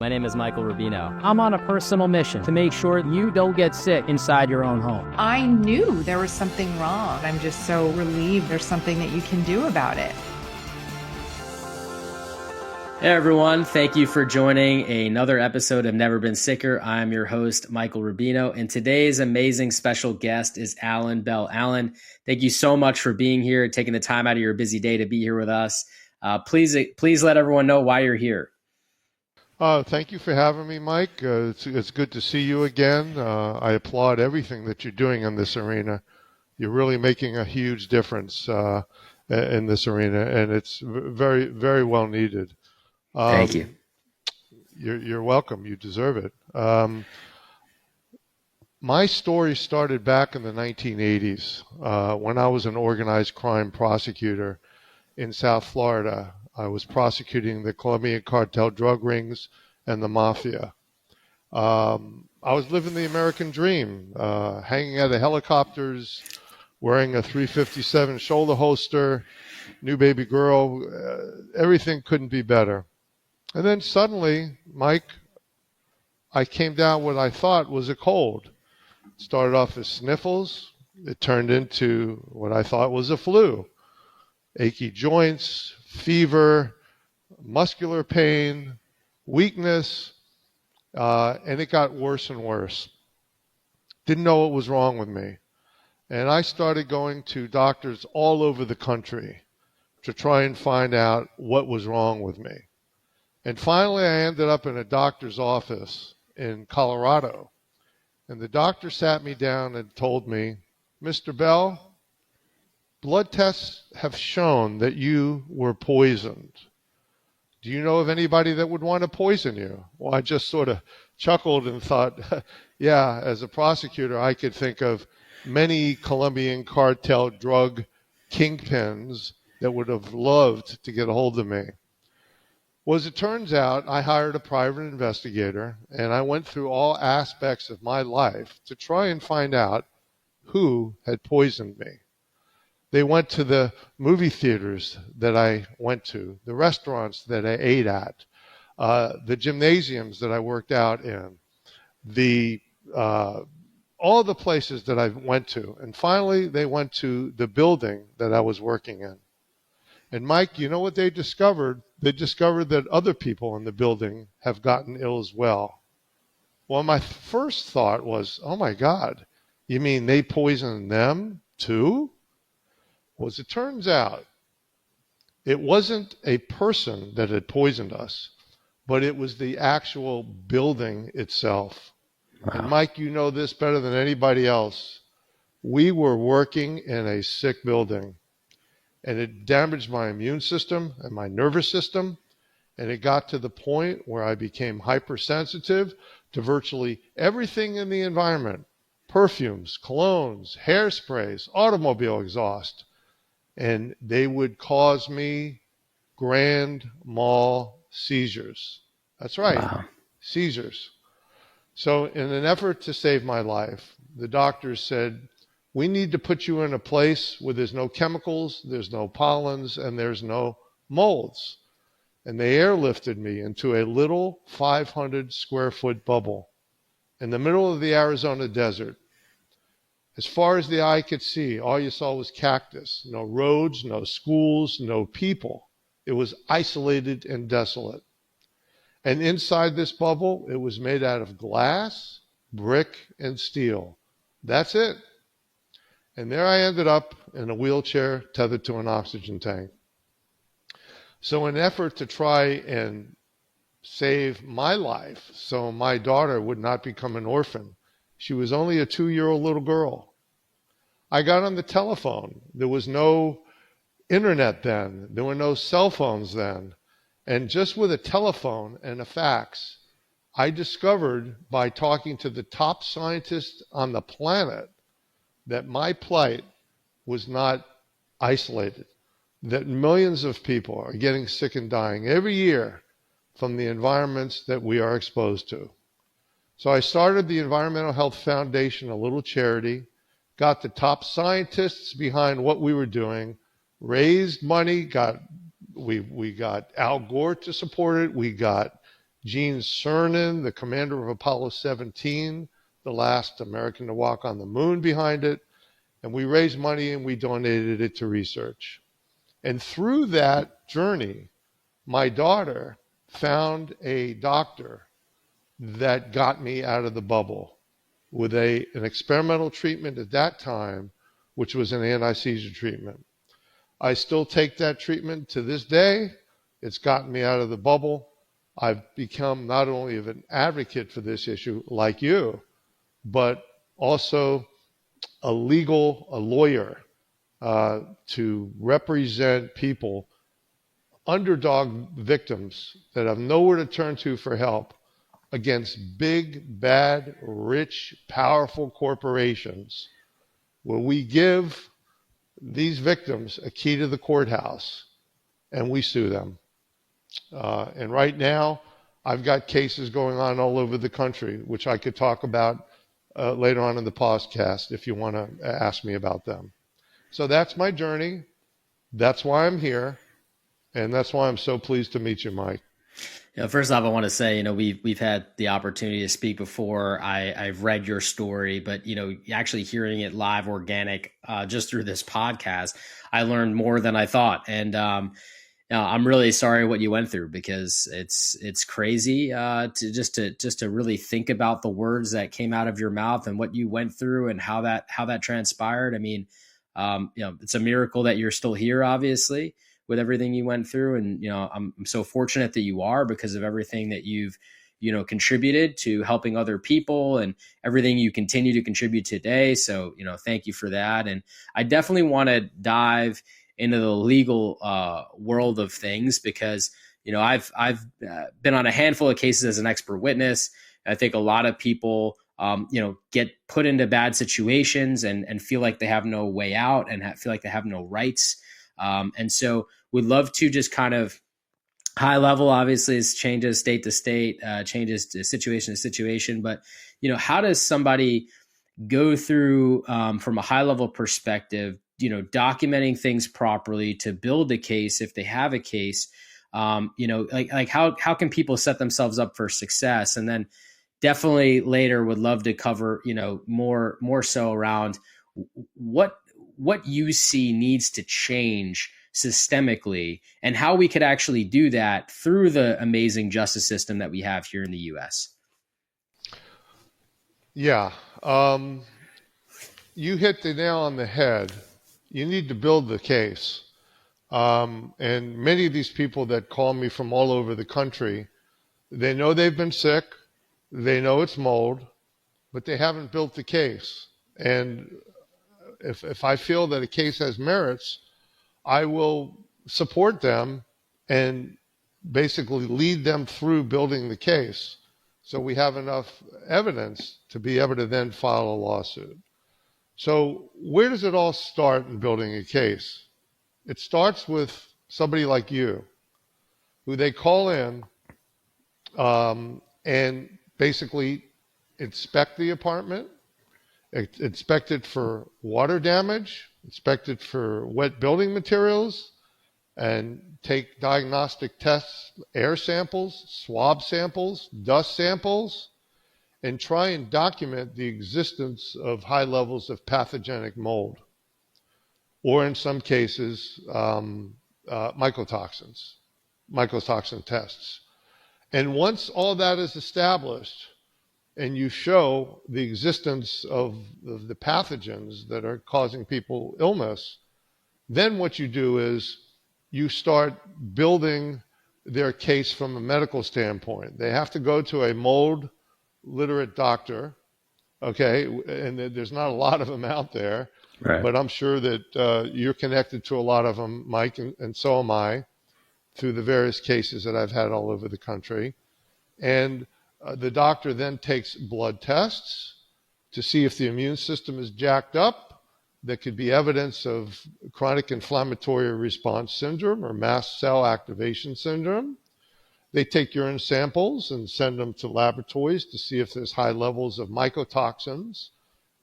My name is Michael Rubino. I'm on a personal mission to make sure you don't get sick inside your own home. I knew there was something wrong. I'm just so relieved there's something that you can do about it. Hey everyone, thank you for joining another episode of Never Been Sicker. I'm your host, Michael Rubino, and today's amazing special guest is Alan Bell. Alan, thank you so much for being here, taking the time out of your busy day to be here with us. Please let everyone know why you're here. Thank you for having me, Mike. It's good to see you again. I applaud everything that you're doing in this arena. You're really making a huge difference in this arena, and it's very, very well needed. Thank you. You're welcome. You deserve it. My story started back in the 1980s when I was an organized crime prosecutor in South Florida. I was prosecuting the Colombian cartel drug rings and the Mafia. I was living the American dream, hanging out of helicopters, wearing a 357 shoulder holster, new baby girl. Everything couldn't be better. And then suddenly, Mike, I came down what I thought was a cold. It started off as sniffles. It turned into what I thought was a flu. Achy joints, fever, muscular pain, weakness, and it got worse and worse. Didn't know what was wrong with me. And I started going to doctors all over the country to try and find out what was wrong with me. And finally, I ended up in a doctor's office in Colorado. And the doctor sat me down and told me, "Mr. Bell, blood tests have shown that you were poisoned. Do you know of anybody that would want to poison you?" Well, I just sort of chuckled and thought, yeah, as a prosecutor, I could think of many Colombian cartel drug kingpins that would have loved to get a hold of me. Well, as it turns out, I hired a private investigator, and I went through all aspects of my life to try and find out who had poisoned me. They went to the movie theaters that I went to, the restaurants that I ate at, the gymnasiums that I worked out in, all the places that I went to. And finally, they went to the building that I was working in. And Mike, you know what they discovered? They discovered that other people in the building have gotten ill as well. Well, my first thought was, oh my God, you mean they poisoned them too? Well, as it turns out, it wasn't a person that had poisoned us, but it was the actual building itself. Wow. And Mike, you know this better than anybody else. We were working in a sick building, and it damaged my immune system and my nervous system, and it got to the point where I became hypersensitive to virtually everything in the environment: perfumes, colognes, hairsprays, automobile exhaust. And they would cause me grand mal seizures. That's right, wow. Seizures. So in an effort to save my life, the doctors said, we need to put you in a place where there's no chemicals, there's no pollens, and there's no molds. And they airlifted me into a little 500 square foot bubble in the middle of the Arizona desert. As far as the eye could see, all you saw was cactus. No roads, no schools, no people. It was isolated and desolate. And inside this bubble, it was made out of glass, brick, and steel. That's it. And there I ended up in a wheelchair tethered to an oxygen tank. So in an effort to try and save my life so my daughter would not become an orphan, she was only a 2-year-old little girl, I got on the telephone. There was no internet then. There were no cell phones then. And just with a telephone and a fax, I discovered by talking to the top scientists on the planet that my plight was not isolated, that millions of people are getting sick and dying every year from the environments that we are exposed to. So I started the Environmental Health Foundation, a little charity, got the top scientists behind what we were doing, raised money, we got Al Gore to support it, we got Gene Cernan, the commander of Apollo 17, the last American to walk on the moon, behind it. And we raised money and we donated it to research. And through that journey, my daughter found a doctor that got me out of the bubble with an experimental treatment at that time, which was an anti-seizure treatment. I still take that treatment to this day. It's gotten me out of the bubble. I've become not only an advocate for this issue like you, but also a lawyer to represent people, underdog victims that have nowhere to turn to for help against big, bad, rich, powerful corporations, where we give these victims a key to the courthouse and we sue them. And right now, I've got cases going on all over the country, which I could talk about later on in the podcast if you want to ask me about them. So that's my journey. That's why I'm here. And that's why I'm so pleased to meet you, Mike. First off, I want to say, we've had the opportunity to speak before. I've read your story, but, actually hearing it live, organic, just through this podcast, I learned more than I thought. And I'm really sorry what you went through, because it's crazy to really think about the words that came out of your mouth and what you went through and how that transpired. I mean, it's a miracle that you're still here, obviously, with everything you went through. And, I'm so fortunate that you are, because of everything that you've, contributed to helping other people and everything you continue to contribute today. So, thank you for that. And I definitely want to dive into the legal world of things, because, I've been on a handful of cases as an expert witness. I think a lot of people, get put into bad situations and feel like they have no way out and feel like they have no rights. And so we'd love to just kind of high level, obviously, it changes state to state, changes to situation. But, how does somebody go through from a high level perspective, documenting things properly to build a case if they have a case? Like how can people set themselves up for success? And then definitely later would love to cover, more so around what you see needs to change systemically and how we could actually do that through the amazing justice system that we have here in the U.S. Yeah. You hit the nail on the head. You need to build the case. And many of these people that call me from all over the country, they know they've been sick, they know it's mold, but they haven't built the case. And if I feel that a case has merits, I will support them and basically lead them through building the case, so we have enough evidence to be able to then file a lawsuit. So where does it all start in building a case? It starts with somebody like you, who they call in and basically inspect the apartment, inspect it for water damage, inspect it for wet building materials, and take diagnostic tests, air samples, swab samples, dust samples, and try and document the existence of high levels of pathogenic mold, or in some cases, mycotoxin tests. And once all that is established, and you show the existence of the pathogens that are causing people illness, then what you do is you start building their case from a medical standpoint. They have to go to a mold literate doctor, okay? And there's not a lot of them out there, right? But I'm sure that you're connected to a lot of them, Mike, and so am I, through the various cases that I've had all over the country. And the doctor then takes blood tests to see if the immune system is jacked up. There could be evidence of chronic inflammatory response syndrome or mast cell activation syndrome. They take urine samples and send them to laboratories to see if there's high levels of mycotoxins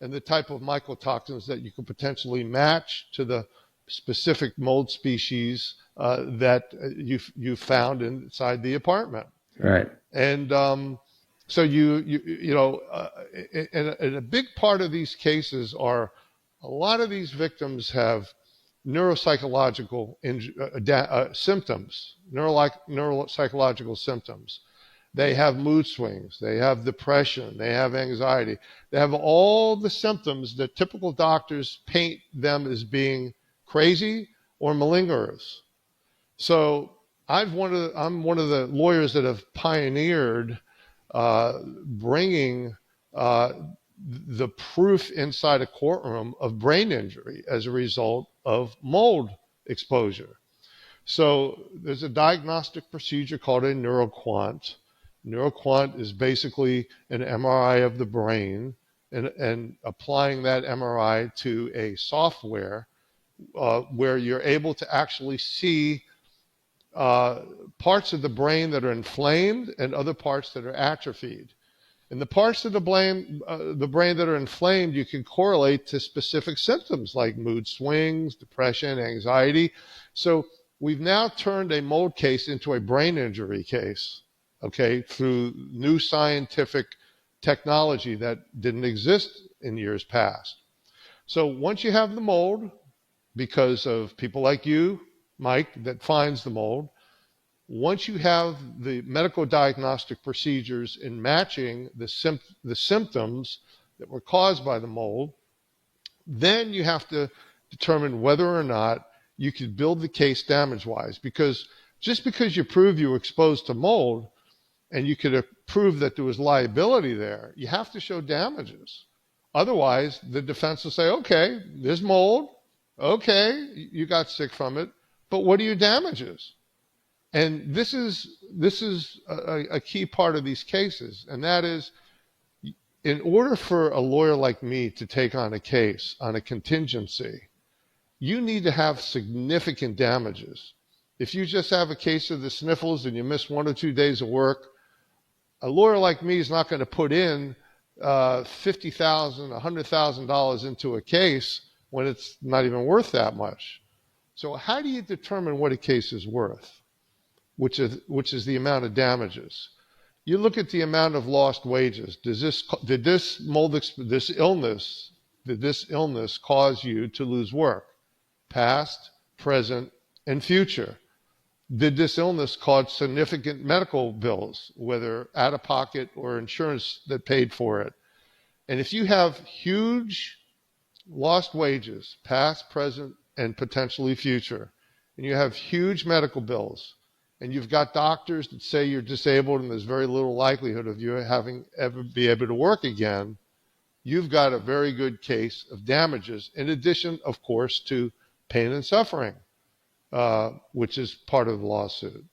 and the type of mycotoxins that you could potentially match to the specific mold species that you found inside the apartment. Right. And so and a big part of these cases are a lot of these victims have neuropsychological symptoms, neuropsychological symptoms. They have mood swings, they have depression, they have anxiety, they have all the symptoms that typical doctors paint them as being crazy or malingerers. So I'm one of the lawyers that have pioneered bringing the proof inside a courtroom of brain injury as a result of mold exposure. So there's a diagnostic procedure called a neuroquant. Neuroquant is basically an MRI of the brain and applying that MRI to a software where you're able to actually see parts of the brain that are inflamed and other parts that are atrophied. And the parts of the brain that are inflamed, you can correlate to specific symptoms like mood swings, depression, anxiety. So we've now turned a mold case into a brain injury case, okay, through new scientific technology that didn't exist in years past. So once you have the mold, because of people like you, Mike, that finds the mold, once you have the medical diagnostic procedures in matching the symptoms that were caused by the mold, then you have to determine whether or not you could build the case damage-wise. Because just because you prove you were exposed to mold and you could prove that there was liability there, you have to show damages. Otherwise, the defense will say, okay, there's mold. Okay, you got sick from it, but what are your damages? And this is a key part of these cases, and that is, in order for a lawyer like me to take on a case on a contingency, you need to have significant damages. If you just have a case of the sniffles and you miss 1 or 2 days of work, a lawyer like me is not going to put in $50,000, $100,000 into a case when it's not even worth that much. So how do you determine what a case is worth? Which is the amount of damages. You look at the amount of lost wages. Did this illness cause you to lose work? Past, present, and future. Did this illness cause significant medical bills, whether out of pocket or insurance that paid for it? And if you have huge lost wages, past, present, and potentially future, and you have huge medical bills, and you've got doctors that say you're disabled and there's very little likelihood of you having ever be able to work again, you've got a very good case of damages, in addition, of course, to pain and suffering, which is part of the lawsuit.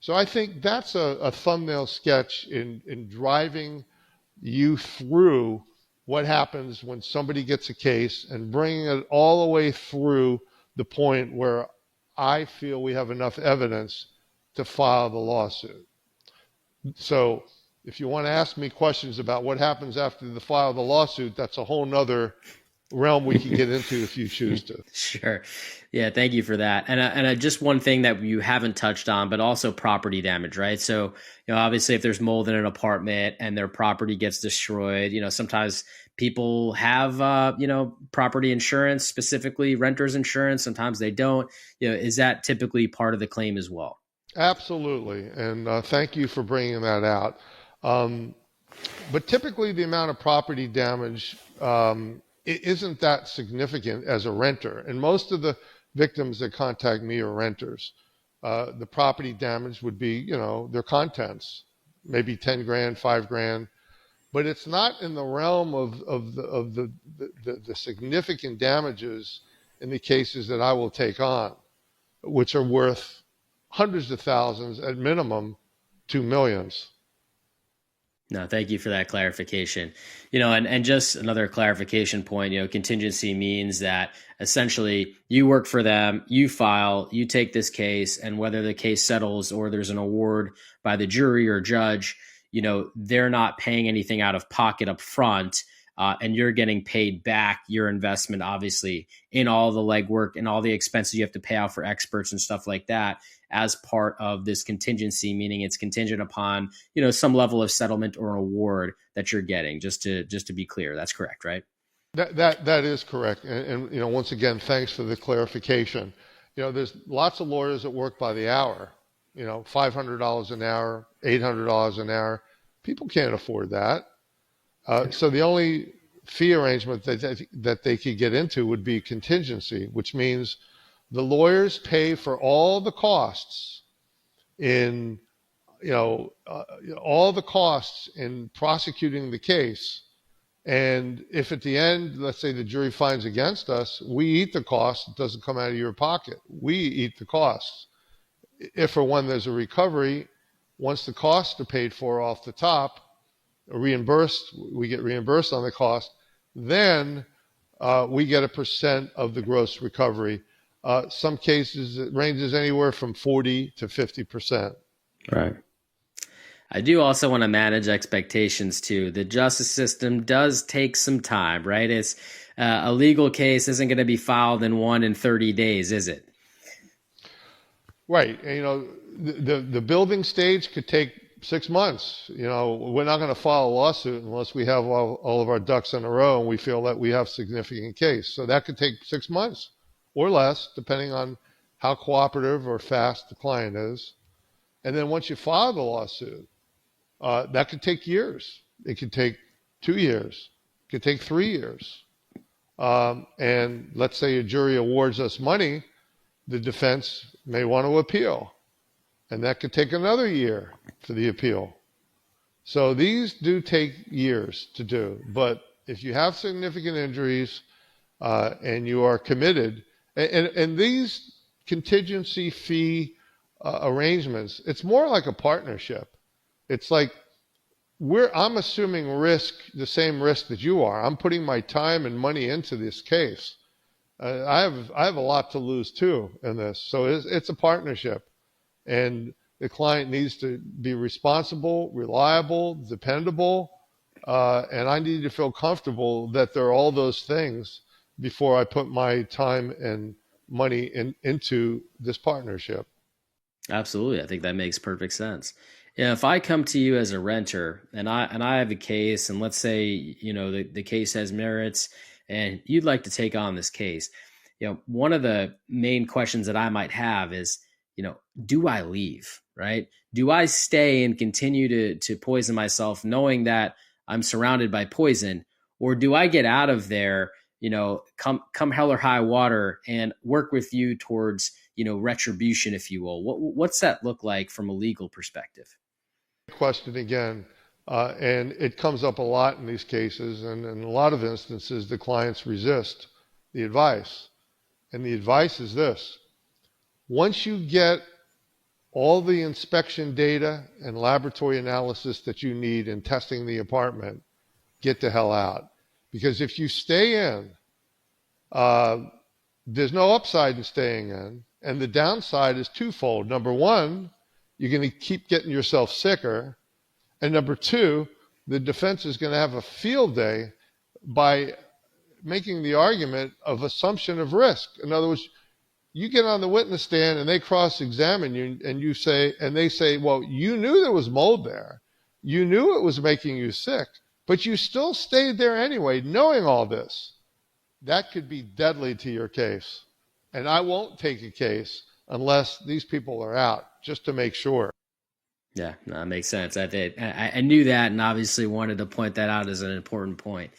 So I think that's a thumbnail sketch in driving you through what happens when somebody gets a case and bringing it all the way through the point where I feel we have enough evidence to file the lawsuit. So if you want to ask me questions about what happens after the file of the lawsuit, that's a whole nother realm we can get into if you choose to. Sure. Yeah, thank you for that. And just one thing that you haven't touched on, but also property damage, right? So, obviously if there's mold in an apartment and their property gets destroyed, sometimes people have, property insurance, specifically renter's insurance. Sometimes they don't. Is that typically part of the claim as well? Absolutely. And thank you for bringing that out. But typically the amount of property damage it isn't that significant as a renter. And most of the victims that contact me are renters. The property damage would be, their contents, maybe 10 grand, 5 grand. But it's not in the realm of the significant damages in the cases that I will take on, which are worth hundreds of thousands, at minimum, to millions. No, thank you for that clarification. And just another clarification point, contingency means that essentially you work for them, you file, you take this case, and whether the case settles or there's an award by the jury or judge, they're not paying anything out of pocket up front. and you're getting paid back your investment, obviously, in all the legwork and all the expenses you have to pay out for experts and stuff like that as part of this contingency, meaning it's contingent upon, some level of settlement or award that you're getting. Just to be clear, that's correct, right? That is correct. And once again, thanks for the clarification. There's lots of lawyers that work by the hour, $500 an hour, $800 an hour. People can't afford that. So the only fee arrangement that they could get into would be contingency, which means the lawyers pay for all the costs in, all the costs in prosecuting the case. And if at the end, let's say the jury finds against us, we eat the cost. It doesn't come out of your pocket. We eat the costs. If or when there's a recovery, once the costs are paid for off the top, reimbursed, we get reimbursed on the cost, then we get a percent of the gross recovery. Some cases it ranges anywhere from 40 to 50%. Right. I do also want to manage expectations too. The justice system does take some time, right? It's a legal case isn't going to be filed in 30 days, is it? Right. And, the building stage could take 6 months. We're not going to file a lawsuit unless we have all of our ducks in a row and we feel that we have significant case. So that could take 6 months or less, depending on how cooperative or fast the client is. And then once you file the lawsuit, that could take years. It could take 2 years. It could take 3 years. And let's say a jury awards us money, the defense may want to appeal. And that could take another year for the appeal. So these do take years to do. But if you have significant injuries and you are committed, and these contingency fee arrangements, it's more like a partnership. It's like I'm assuming risk, the same risk that you are. I'm putting my time and money into this case. I have a lot to lose too in this. So it's a partnership, and the client needs to be responsible, reliable, dependable, and I need to feel comfortable that there are all those things before I put my time and money into this partnership. Absolutely. I think that makes perfect sense. If I come to you as a renter and I have a case, and let's say, the case has merits and you'd like to take on this case, one of the main questions that I might have is, do I leave, right? Do I stay and continue to poison myself knowing that I'm surrounded by poison, or do I get out of there, come hell or high water and work with you towards, retribution, if you will? What's that look like from a legal perspective? Question again, and it comes up a lot in these cases, and in a lot of instances the clients resist the advice. And the advice is this: once you get all the inspection data and laboratory analysis that you need in testing the apartment, get the hell out. Because if you stay in, there's no upside in staying in, and the downside is twofold. Number one, you're going to keep getting yourself sicker. And number two, the defense is going to have a field day by making the argument of assumption of risk. In other words, you get on the witness stand and they cross-examine you and they say, well, you knew there was mold there. You knew it was making you sick, but you still stayed there anyway, knowing all this. That could be deadly to your case. And I won't take a case unless these people are out, just to make sure. Yeah, no, that makes sense. I knew that, and obviously wanted to point that out as an important point.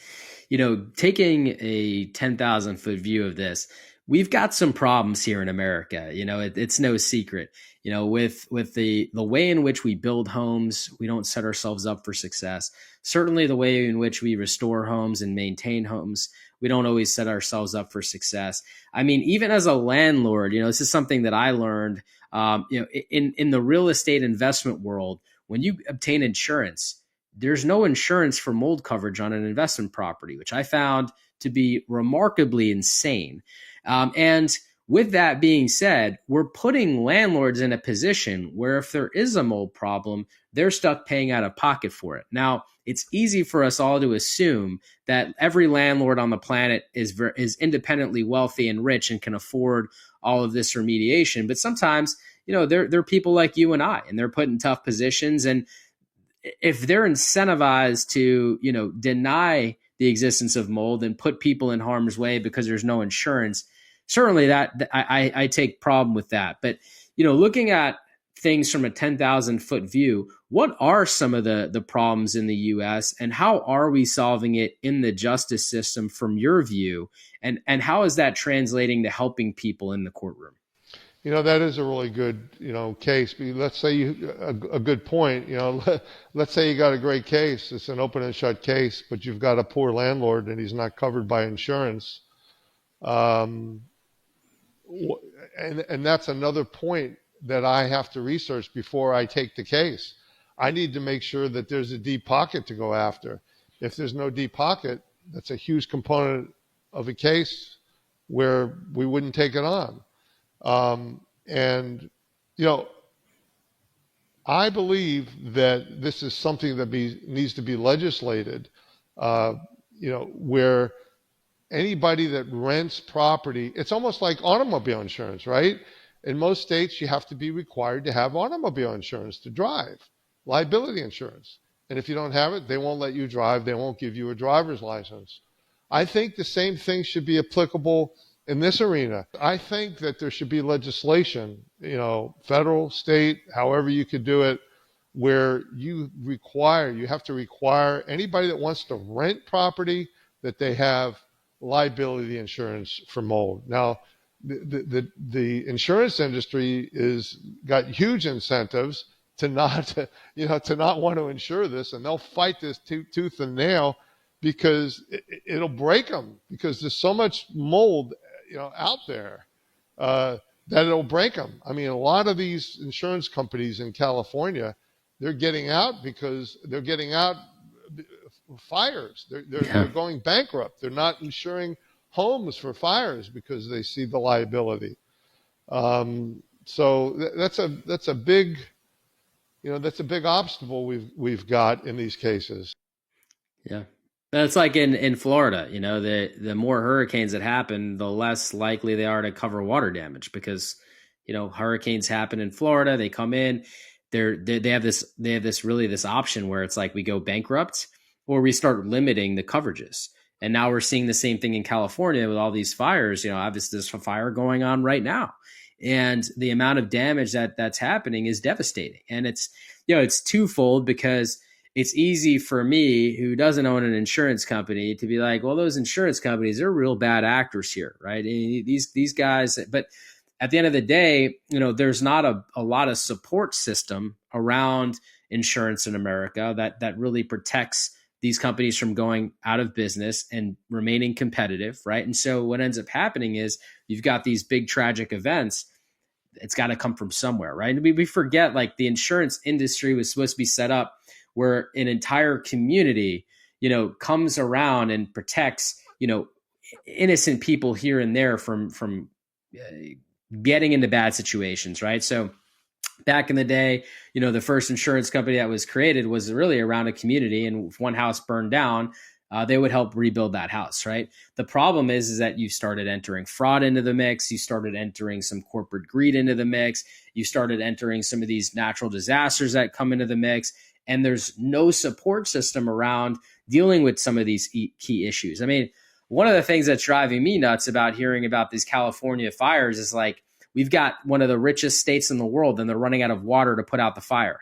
Taking a 10,000 foot view of this, we've got some problems here in America. It's no secret. With the way in which we build homes, we don't set ourselves up for success. Certainly the way in which we restore homes and maintain homes, we don't always set ourselves up for success. I mean, even as a landlord, this is something that I learned, in the real estate investment world. When you obtain insurance, there's no insurance for mold coverage on an investment property, which I found to be remarkably insane. And with that being said, we're putting landlords in a position where if there is a mold problem, they're stuck paying out of pocket for it. Now, it's easy for us all to assume that every landlord on the planet is independently wealthy and rich and can afford all of this remediation. But sometimes, they're people like you and I, and they're put in tough positions. And if they're incentivized to, deny the existence of mold and put people in harm's way because there's no insurance, certainly that I take problem with that. But, looking at things from a 10,000-foot view, what are some of the problems in the U.S. and how are we solving it in the justice system from your view? And how is that translating to helping people in the courtroom? That is a really good, case. Let's say a good point, let's say you got a great case. It's an open and shut case, but you've got a poor landlord and he's not covered by insurance. And that's another point that I have to research before I take the case. I need to make sure that there's a deep pocket to go after. If there's no deep pocket, that's a huge component of a case where we wouldn't take it on. I believe that this is something that needs to be legislated, where anybody that rents property, it's almost like automobile insurance, right? In most states, you have to be required to have automobile insurance to drive, liability insurance. And if you don't have it, they won't let you drive. They won't give you a driver's license. I think the same thing should be applicable in this arena. I think that there should be legislation, federal, state, however you could do it, where you have to require anybody that wants to rent property that they have liability insurance for mold. Now, the insurance industry is got huge incentives to not want to insure this, and they'll fight this tooth and nail because it'll break them, because there's so much mold out there that it'll break them. I mean, a lot of these insurance companies in California, they're getting out because they're getting out fires. They're going bankrupt. They're not insuring homes for fires because they see the liability. So that's a big obstacle we've got in these cases. Yeah. That's like in Florida, the more hurricanes that happen, the less likely they are to cover water damage because, hurricanes happen in Florida. They come in, they have this option where it's like we go bankrupt or we start limiting the coverages. And now we're seeing the same thing in California with all these fires. Obviously there's a fire going on right now, and the amount of damage that's happening is devastating. And it's twofold, because it's easy for me, who doesn't own an insurance company, to be like, well, those insurance companies, they're real bad actors here, right? And these guys, but at the end of the day, there's not a lot of support system around insurance in America that really protects these companies from going out of business and remaining competitive, right? And so what ends up happening is you've got these big tragic events. It's got to come from somewhere, right? And we forget, like, the insurance industry was supposed to be set up where an entire community, comes around and protects, innocent people here and there from getting into bad situations, right? So back in the day, the first insurance company that was created was really around a community, and if one house burned down, they would help rebuild that house, right? The problem is that you started entering fraud into the mix. You started entering some corporate greed into the mix. You started entering some of these natural disasters that come into the mix. And there's no support system around dealing with some of these key issues. I mean, one of the things that's driving me nuts about hearing about these California fires is, like, we've got one of the richest states in the world and they're running out of water to put out the fire.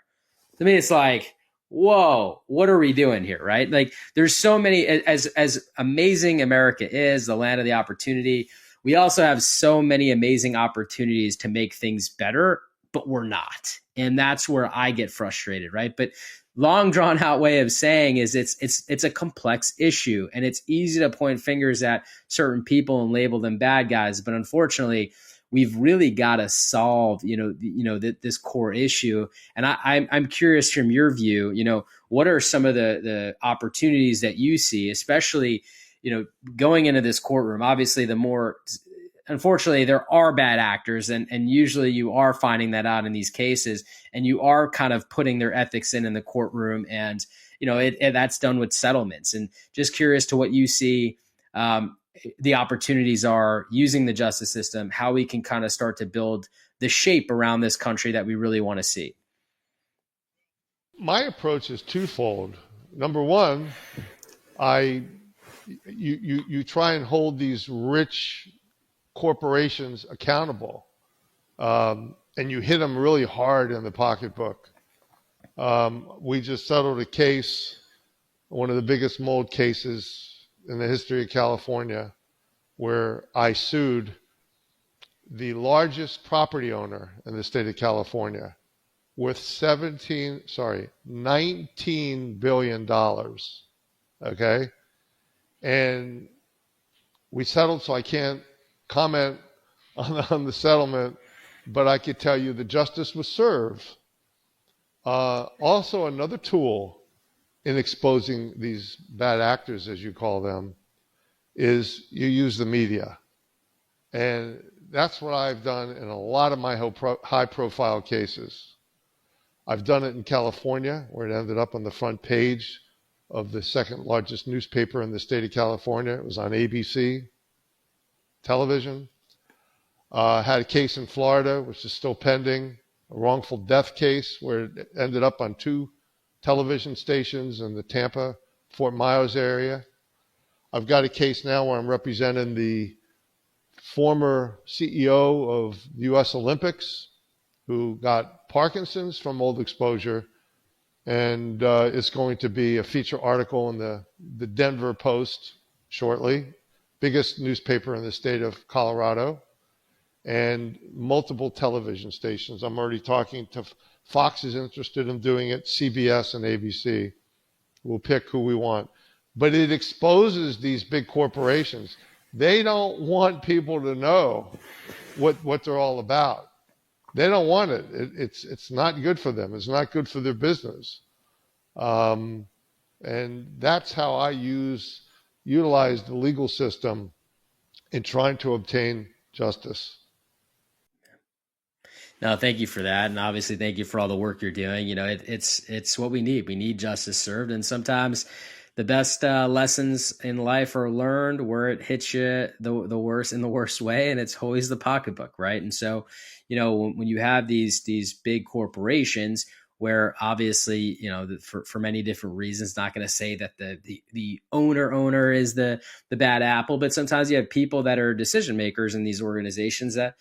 I mean, it's like, whoa, what are we doing here, right? Like, there's so many, as amazing America is, the land of the opportunity, we also have so many amazing opportunities to make things better, but we're not. And that's where I get frustrated, right? But long drawn out way of saying is it's a complex issue, and it's easy to point fingers at certain people and label them bad guys. But unfortunately, we've really got to solve, this core issue. And I'm curious from your view, what are some of the opportunities that you see, especially, going into this courtroom? Obviously, the more unfortunately there are bad actors, and usually you are finding that out in these cases, and you are kind of putting their ethics in the courtroom, and that's done with settlements. And just curious to what you see the opportunities are using the justice system, how we can kind of start to build the shape around this country that we really want to see. My approach is twofold. Number one, you try and hold these rich corporations accountable, and you hit them really hard in the pocketbook. We just settled a case, one of the biggest mold cases in the history of California, where I sued the largest property owner in the state of California with $19 billion. Okay. And we settled, so I can't comment on the settlement, but I could tell you the justice was served. Also, another tool in exposing these bad actors, as you call them, is you use the media. And that's what I've done in a lot of my high-profile cases. I've done it in California, where it ended up on the front page of the second largest newspaper in the state of California. It was on ABC television. Had a case in Florida, which is still pending, a wrongful death case where it ended up on 2 television stations in the Tampa, Fort Myers area. I've got a case now where I'm representing the former CEO of the U.S. Olympics, who got Parkinson's from mold exposure, and it's going to be a feature article in the Denver Post shortly, biggest newspaper in the state of Colorado, and multiple television stations. I'm already talking to Fox is interested in doing it, CBS and ABC. We'll pick who we want. But it exposes these big corporations. They don't want people to know what they're all about. They don't want it. It's not good for them. It's not good for their business. And that's how I utilize the legal system in trying to obtain justice. No, thank you for that, and obviously thank you for all the work you're doing. It's what we need. We need justice served, and sometimes the best lessons in life are learned where it hits you the worst, in the worst way, and it's always the pocketbook, right? And so, when you have these big corporations, where obviously, for many different reasons, not going to say that the owner is the bad apple, but sometimes you have people that are decision makers in these organizations that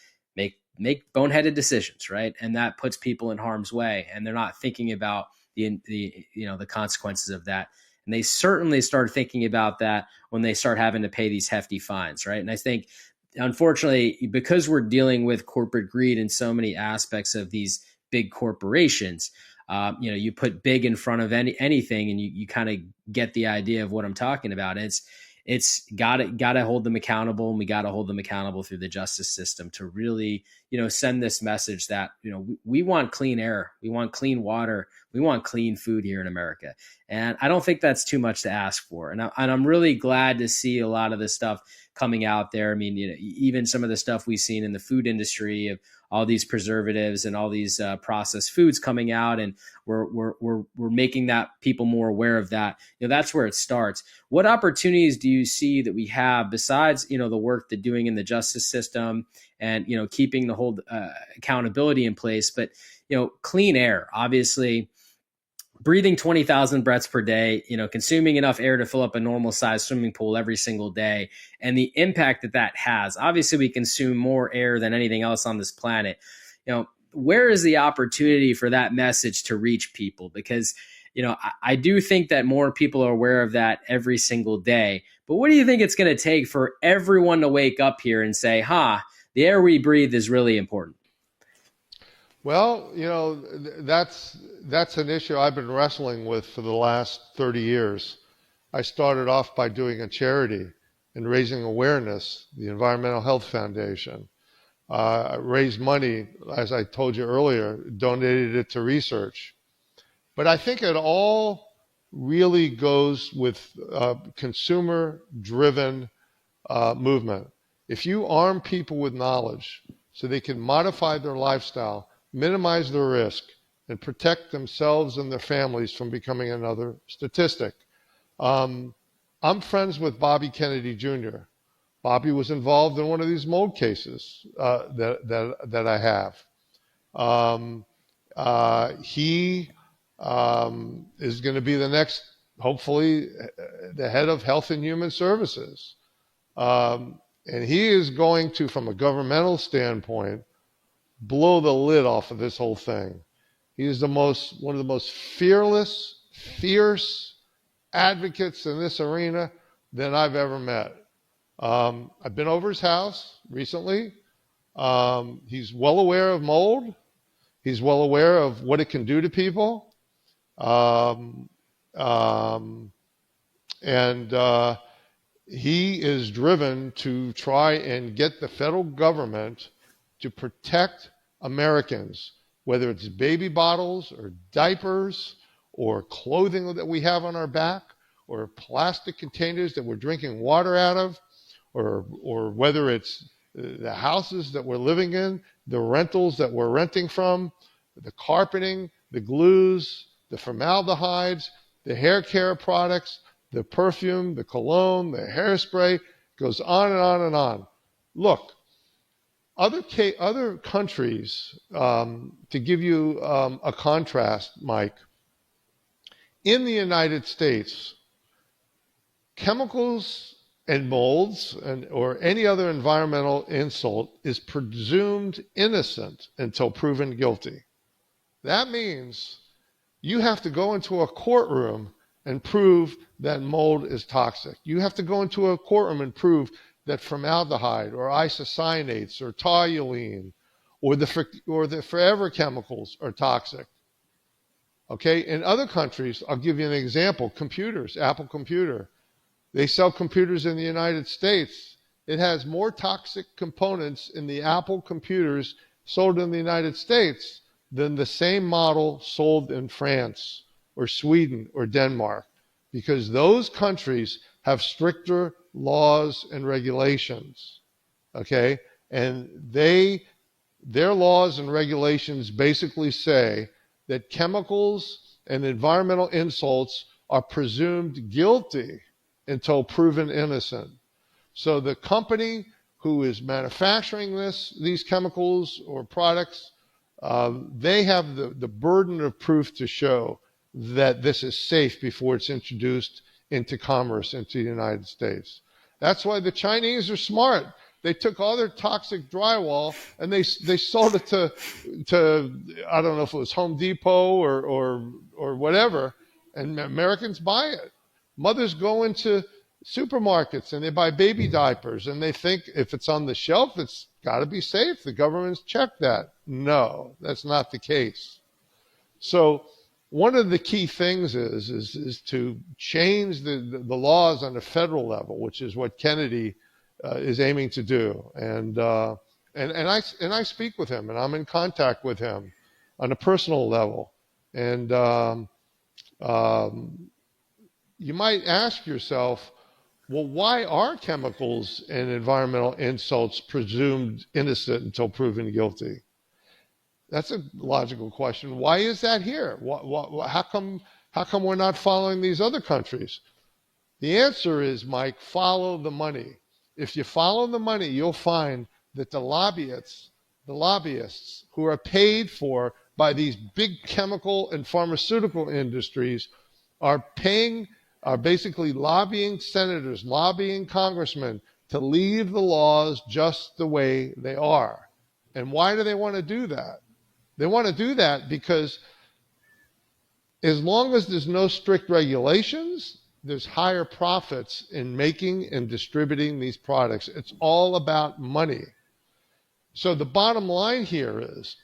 make boneheaded decisions, right? And that puts people in harm's way, and they're not thinking about the consequences of that. And they certainly start thinking about that when they start having to pay these hefty fines, right? And I think, unfortunately, because we're dealing with corporate greed in so many aspects of these big corporations, you put big in front of anything, and you kind of get the idea of what I'm talking about. And it's got to hold them accountable, and we got to hold them accountable through the justice system to really, send this message that, we want clean air, we want clean water, we want clean food here in America. And I don't think that's too much to ask for. And I'm really glad to see a lot of this stuff coming out there. I mean, even some of the stuff we've seen in the food industry of all these preservatives and all these processed foods coming out, and we're making that people more aware of that. That's where it starts. What opportunities do you see that we have besides the work they're doing in the justice system and keeping the whole accountability in place? But clean air, obviously. Breathing 20,000 breaths per day, consuming enough air to fill up a normal sized swimming pool every single day, and the impact that has. Obviously, we consume more air than anything else on this planet. Where is the opportunity for that message to reach people? Because, I do think that more people are aware of that every single day. But what do you think it's going to take for everyone to wake up here and say, the air we breathe is really important? Well, that's an issue I've been wrestling with for the last 30 years. I started off by doing a charity and raising awareness, the Environmental Health Foundation. I raised money, as I told you earlier, donated it to research. But I think it all really goes with consumer-driven movement. If you arm people with knowledge so they can modify their lifestyle, minimize their risk, and protect themselves and their families from becoming another statistic. I'm friends with Bobby Kennedy Jr. Bobby was involved in one of these mold cases that I have. He is going to be the next, hopefully, the head of Health and Human Services. And he is going to, from a governmental standpoint, blow the lid off of this whole thing. He is one of the most fearless, fierce advocates in this arena that I've ever met. I've been over his house recently. He's well aware of mold. He's well aware of what it can do to people. He is driven to try and get the federal government to protect Americans, whether it's baby bottles or diapers or clothing that we have on our back or plastic containers that we're drinking water out of, or whether it's the houses that we're living in, the rentals that we're renting from, the carpeting, the glues, the formaldehydes, the hair care products, the perfume, the cologne, the hairspray, goes on and on and on. Look, other countries, to give you a contrast, Mike, in the United States, chemicals and molds or any other environmental insult is presumed innocent until proven guilty. That means you have to go into a courtroom and prove that mold is toxic. You have to go into a courtroom and prove that formaldehyde or isocyanates or toluene or the forever chemicals are toxic. Okay, in other countries, I'll give you an example, computers, Apple computer. They sell computers in the United States. It has more toxic components in the Apple computers sold in the United States than the same model sold in France or Sweden or Denmark, because those countries have stricter laws and regulations, okay? And their laws and regulations basically say that chemicals and environmental insults are presumed guilty until proven innocent. So the company who is manufacturing these chemicals or products, they have the burden of proof to show that this is safe before it's introduced into commerce into the United States. That's why the Chinese are smart. They took all their toxic drywall and they sold it to I don't know if it was Home Depot or whatever, and Americans buy it. Mothers go into supermarkets and they buy baby diapers and they think if it's on the shelf, it's got to be safe. The government's checked that. No, that's not the case. So one of the key things is to change the laws on the federal level, which is what Kennedy is aiming to do. And I speak with him and I'm in contact with him on a personal level. And you might ask yourself, well, why are chemicals and environmental insults presumed innocent until proven guilty? That's a logical question. Why is that here? How come we're not following these other countries? The answer is, Mike, follow the money. If you follow the money, you'll find that the lobbyists who are paid for by these big chemical and pharmaceutical industries are basically lobbying senators, lobbying congressmen to leave the laws just the way they are. And why do they want to do that? They want to do that because as long as there's no strict regulations, there's higher profits in making and distributing these products. It's all about money. So the bottom line here is,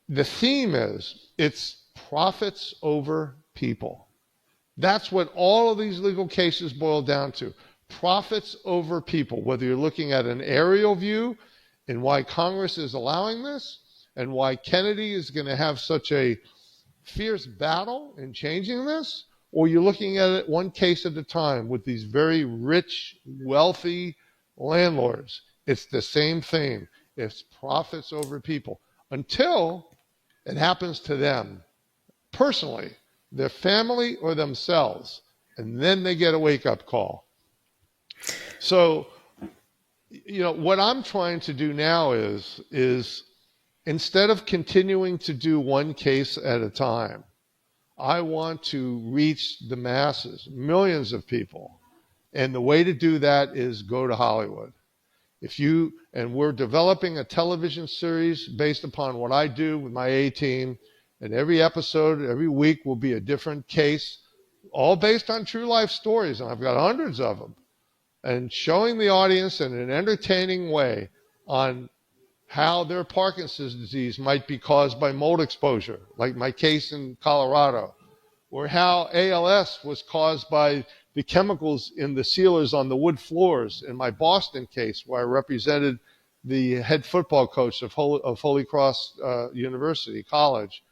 the theme is, it's profits over people. That's what all of these legal cases boil down to. Profits over people, whether you're looking at an aerial view and why Congress is allowing this and why Kennedy is going to have such a fierce battle in changing this, or you're looking at it one case at a time with these very rich, wealthy landlords. It's the same thing. It's profits over people until it happens to them personally, their family or themselves, and then they get a wake-up call. So, what I'm trying to do now is instead of continuing to do one case at a time, I want to reach the masses, millions of people. And the way to do that is go to Hollywood. And we're developing a television series based upon what I do with my A team. And every episode, every week will be a different case, all based on true life stories. And I've got hundreds of them. And showing the audience in an entertaining way on how their Parkinson's disease might be caused by mold exposure, like my case in Colorado, or how ALS was caused by the chemicals in the sealers on the wood floors in my Boston case, where I represented the head football coach of Holy Cross University College.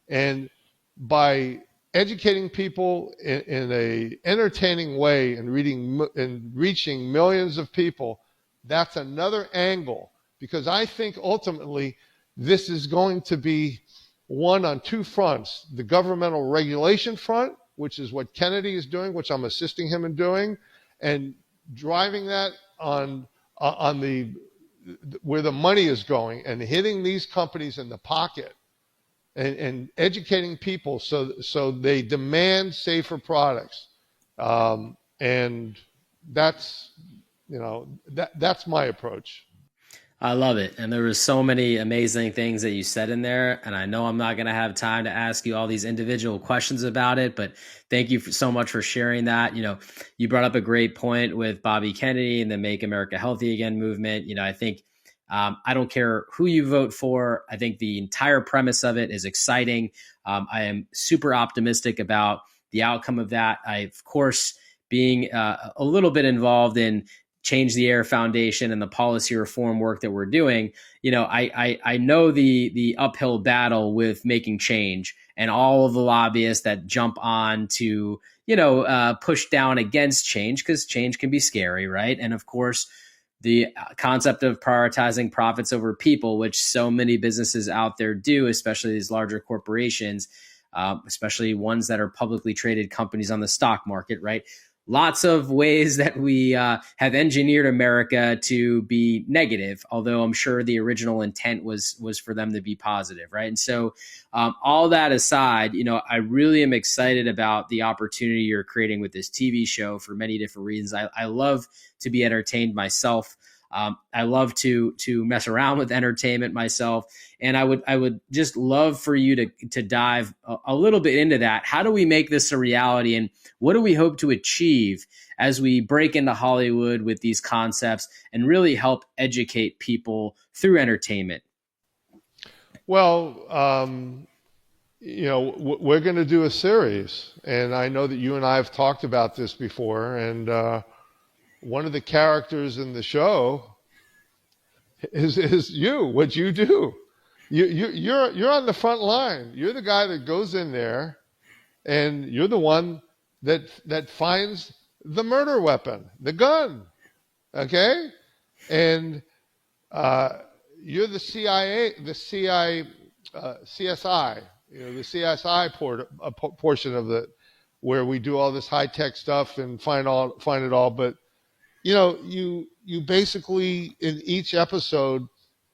And by educating people in a entertaining way and reaching millions of people, that's another angle, because I think ultimately this is going to be one on two fronts: the governmental regulation front, which is what Kennedy is doing, which I'm assisting him in doing, and driving that on the where the money is going and hitting these companies in the pocket, and educating people so they demand safer products, and that's that's my approach. I love it. And there was so many amazing things that you said in there. And I know I'm not going to have time to ask you all these individual questions about it, but thank you so much for sharing that. You brought up a great point with Bobby Kennedy and the Make America Healthy Again movement. I think I don't care who you vote for. I think the entire premise of it is exciting. I am super optimistic about the outcome of that. Of course, being a little bit involved in Change the Air Foundation and the policy reform work that we're doing, I know the uphill battle with making change and all of the lobbyists that jump on to, push down against change, because change can be scary, right? And of course, the concept of prioritizing profits over people, which so many businesses out there do, especially these larger corporations, especially ones that are publicly traded companies on the stock market, right? Lots of ways that we have engineered America to be negative, although I'm sure the original intent was for them to be positive, right? And so all that aside, I really am excited about the opportunity you're creating with this TV show for many different reasons. I love to be entertained myself. I love to mess around with entertainment myself. And I would just love for you to dive a little bit into that. How do we make this a reality, and what do we hope to achieve as we break into Hollywood with these concepts and really help educate people through entertainment? Well, we're going to do a series, and I know that you and I have talked about this before, and one of the characters in the show is you. What you do, you're on the front line. You're the guy that goes in there, and you're the one that finds the murder weapon, the gun. Okay, and you're the CIA, CSI. The CSI portion of it, where we do all this high tech stuff and find it all, but. You basically, in each episode,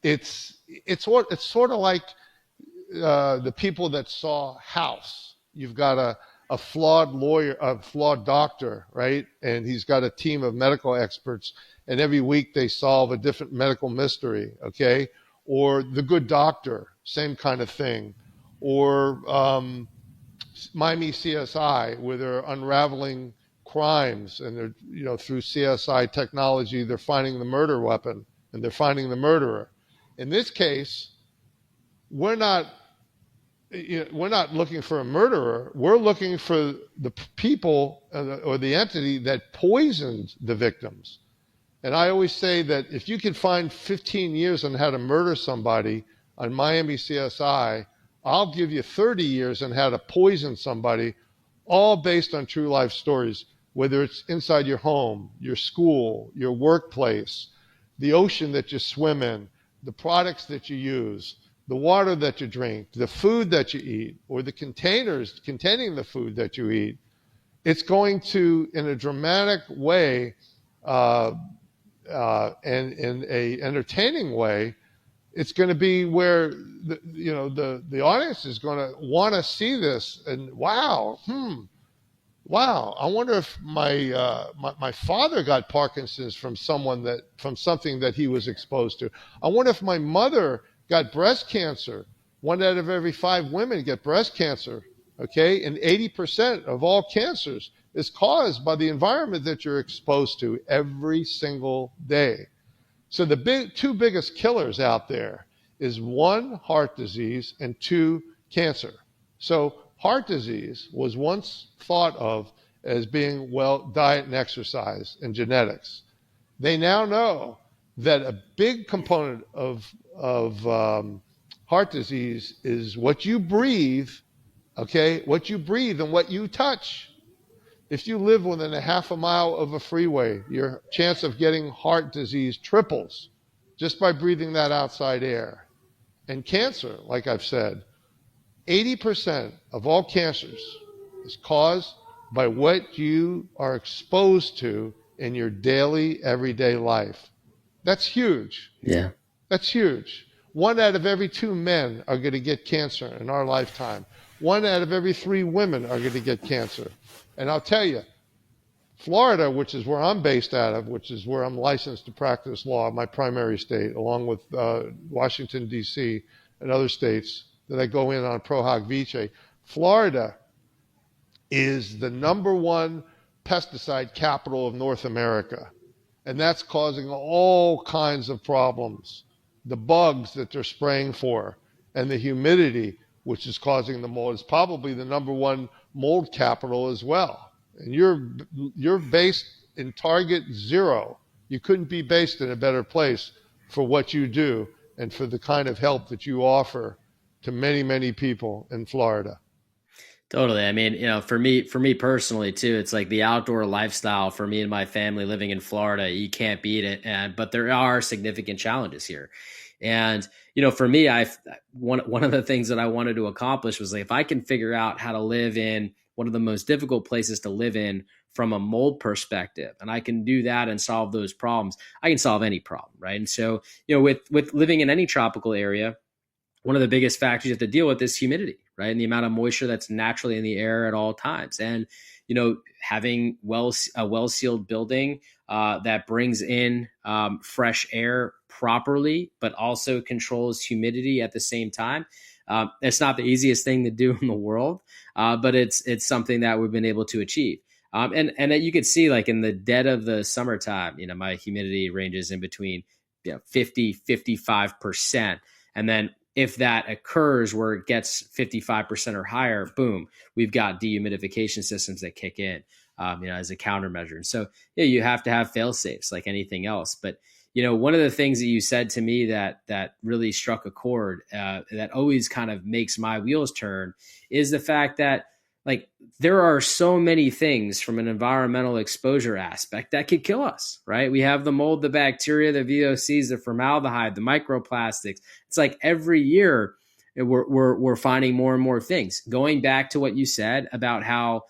it's sort of like the people that saw House. You've got a flawed lawyer, a flawed doctor, right? And he's got a team of medical experts, and every week they solve a different medical mystery, okay? Or The Good Doctor, same kind of thing. Or Miami CSI, where they're unraveling crimes, and they're through CSI technology, they're finding the murder weapon and they're finding the murderer. In this case, we're not looking for a murderer. We're looking for the people or the entity that poisoned the victims. And I always say that if you could find 15 years on how to murder somebody on Miami CSI, I'll give you 30 years on how to poison somebody, all based on true life stories. whether it's inside your home, your school, your workplace, the ocean that you swim in, the products that you use, the water that you drink, the food that you eat, or the containers containing the food that you eat, it's going to, in a dramatic way and in a entertaining way, it's going to be where the audience is going to want to see this and wow, I wonder if my father got Parkinson's from something that he was exposed to. I wonder if my mother got breast cancer. 1 out of every 5 women get breast cancer. Okay, and 80% of all cancers is caused by the environment that you're exposed to every single day. So the two biggest killers out there is 1, heart disease, and 2, cancer. So heart disease was once thought of as being, well, diet and exercise and genetics. They now know that a big component of heart disease is what you breathe, okay, what you breathe and what you touch. If you live within a half a mile of a freeway, your chance of getting heart disease triples just by breathing that outside air. And cancer, like I've said, 80% of all cancers is caused by what you are exposed to in your daily, everyday life. That's huge. Yeah. That's huge. 1 out of every 2 men are going to get cancer in our lifetime. 1 out of every 3 women are going to get cancer. And I'll tell you, Florida, which is where I'm based out of, which is where I'm licensed to practice law, my primary state, along with Washington, D.C., and other states that I go in on pro hoc vice, Florida is the #1 pesticide capital of North America. And that's causing all kinds of problems. The bugs that they're spraying for and the humidity, which is causing the mold, is probably the #1 mold capital as well. And you're based in target 0. You couldn't be based in a better place for what you do and for the kind of help that you offer to many, many people in Florida. Totally. I mean, for me personally too, it's like the outdoor lifestyle for me and my family living in Florida, you can't beat it. But there are significant challenges here. And, for me, one of the things that I wanted to accomplish was like, if I can figure out how to live in one of the most difficult places to live in from a mold perspective, and I can do that and solve those problems, I can solve any problem. Right. And so, with living in any tropical area, one of the biggest factors you have to deal with is humidity, right? And the amount of moisture that's naturally in the air at all times. And, having a well-sealed building that brings in fresh air properly, but also controls humidity at the same time. It's not the easiest thing to do in the world, but it's something that we've been able to achieve. And you could see, like, in the dead of the summertime, my humidity ranges in between 50, 55%. And then if that occurs where it gets 55% or higher, boom, we've got dehumidification systems that kick in, as a countermeasure. And so, you have to have fail safes like anything else. But, one of the things that you said to me that really struck a chord, that always kind of makes my wheels turn, is the fact that, like, there are so many things from an environmental exposure aspect that could kill us, right? We have the mold, the bacteria, the VOCs, the formaldehyde, the microplastics. It's like every year we're finding more and more things. Going back to what you said about how,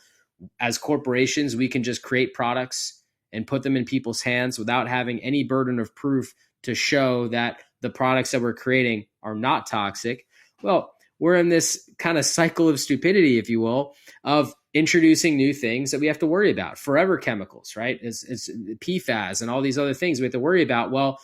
as corporations, we can just create products and put them in people's hands without having any burden of proof to show that the products that we're creating are not toxic. Well, we're in this kind of cycle of stupidity, if you will, of introducing new things that we have to worry about. Forever chemicals, right? It's PFAS and all these other things we have to worry about. Well,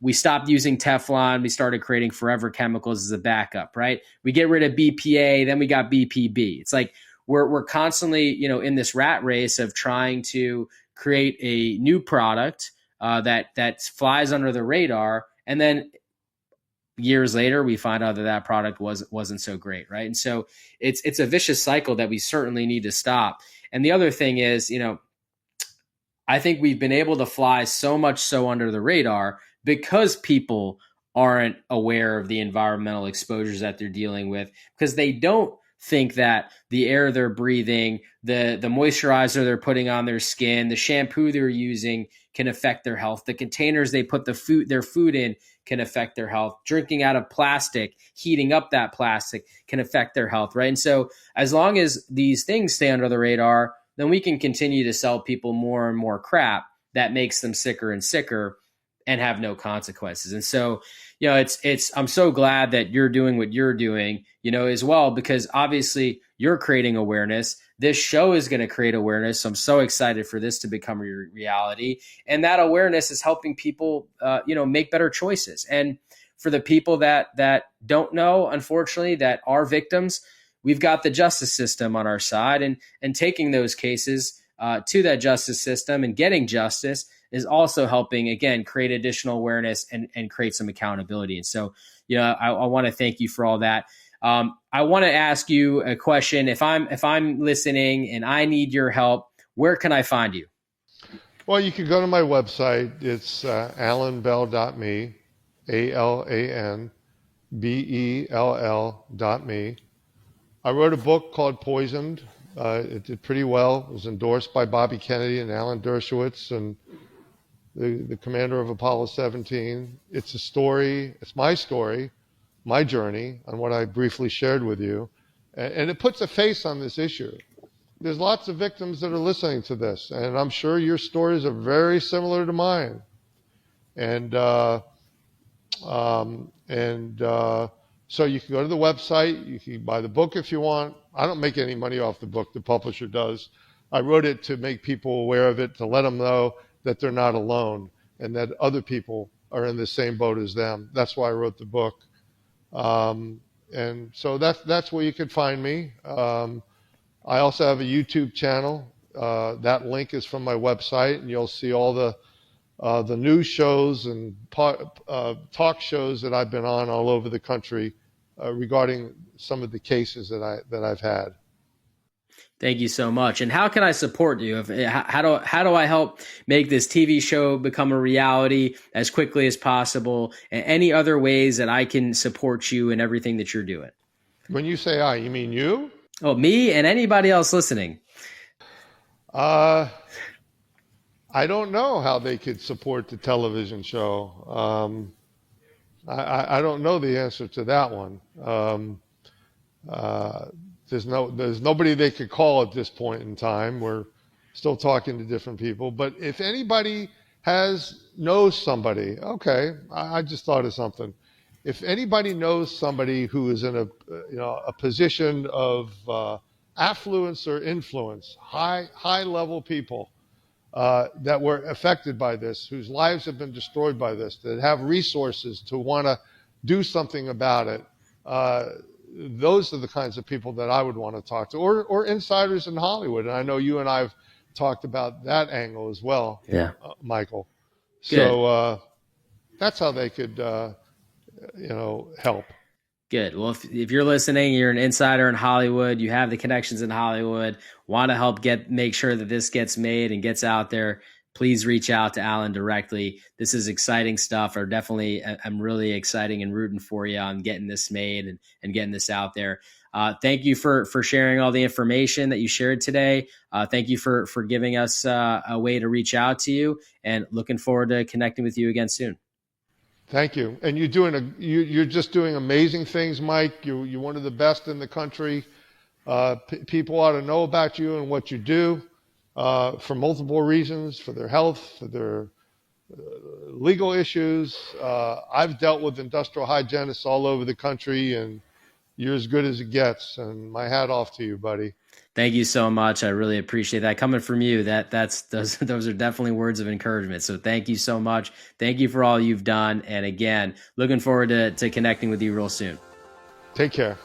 we stopped using Teflon. We started creating forever chemicals as a backup, right? We get rid of BPA, then we got BPB. It's like we're constantly, in this rat race of trying to create a new product that flies under the radar, and then years later, we find out that product wasn't so great, right? And so it's a vicious cycle that we certainly need to stop. And the other thing is, I think we've been able to fly so much so under the radar because people aren't aware of the environmental exposures that they're dealing with, because they don't think that the air they're breathing, the moisturizer they're putting on their skin, the shampoo they're using can affect their health. The containers they put their food in can affect their health. Drinking out of plastic, heating up that plastic can affect their health, right? And so as long as these things stay under the radar, then we can continue to sell people more and more crap that makes them sicker and sicker and have no consequences. And so, I'm so glad that you're doing what you're doing, as well, because obviously you're creating awareness. This show is going to create awareness. So I'm so excited for this to become a reality. And that awareness is helping people, make better choices. And for the people that don't know, unfortunately, that are victims, we've got the justice system on our side, and taking those cases to that justice system and getting justice is also helping, again, create additional awareness and create some accountability. And so, I want to thank you for all that. I want to ask you a question. If I'm listening and I need your help, where can I find you? Well, you can go to my website. It's alanbell.me, AlanBell.me. I wrote a book called Poisoned. It did pretty well. It was endorsed by Bobby Kennedy and Alan Dershowitz and the commander of Apollo 17. It's a story. It's my story, my journey on what I briefly shared with you. And it puts a face on this issue. There's lots of victims that are listening to this, and I'm sure your stories are very similar to mine. And so you can go to the website. You can buy the book if you want. I don't make any money off the book. The publisher does. I wrote it to make people aware of it, to let them know that they're not alone and that other people are in the same boat as them. That's why I wrote the book. And so that's where you could find me. I also have a YouTube channel. That link is from my website, and you'll see all the news shows and talk shows that I've been on all over the country regarding some of the cases that I've had. Thank you so much. And how can I support you? How do I help make this TV show become a reality as quickly as possible? And any other ways that I can support you in everything that you're doing? When you say I, you mean you? Oh, me and anybody else listening. I don't know how they could support the television show. I don't know the answer to that one. There's nobody they could call at this point in time. We're still talking to different people. But if anybody knows somebody, okay, I just thought of something. If anybody knows somebody who is in a position of affluence or influence, high level people that were affected by this, whose lives have been destroyed by this, that have resources to want to do something about it, those are the kinds of people that I would want to talk to, or insiders in Hollywood. And I know you and I have talked about that angle as well, yeah, Michael. Good. So that's how they could, help. Good. Well, if you're listening, you're an insider in Hollywood, you have the connections in Hollywood, want to help make sure that this gets made and gets out there, please reach out to Alan directly. This is exciting stuff. I'm really exciting and rooting for you on getting this made and getting this out there. Thank you for sharing all the information that you shared today. Thank you for giving us a way to reach out to you, and looking forward to connecting with you again soon. Thank you. And you're just doing amazing things, Mike. You're one of the best in the country. People ought to know about you and what you do for multiple reasons, for their health, for their legal issues. I've dealt with industrial hygienists all over the country, and you're as good as it gets. And my hat off to you, buddy. Thank you so much. I really appreciate that. Coming from you, those are definitely words of encouragement. So thank you so much. Thank you for all you've done. And again, looking forward to connecting with you real soon. Take care.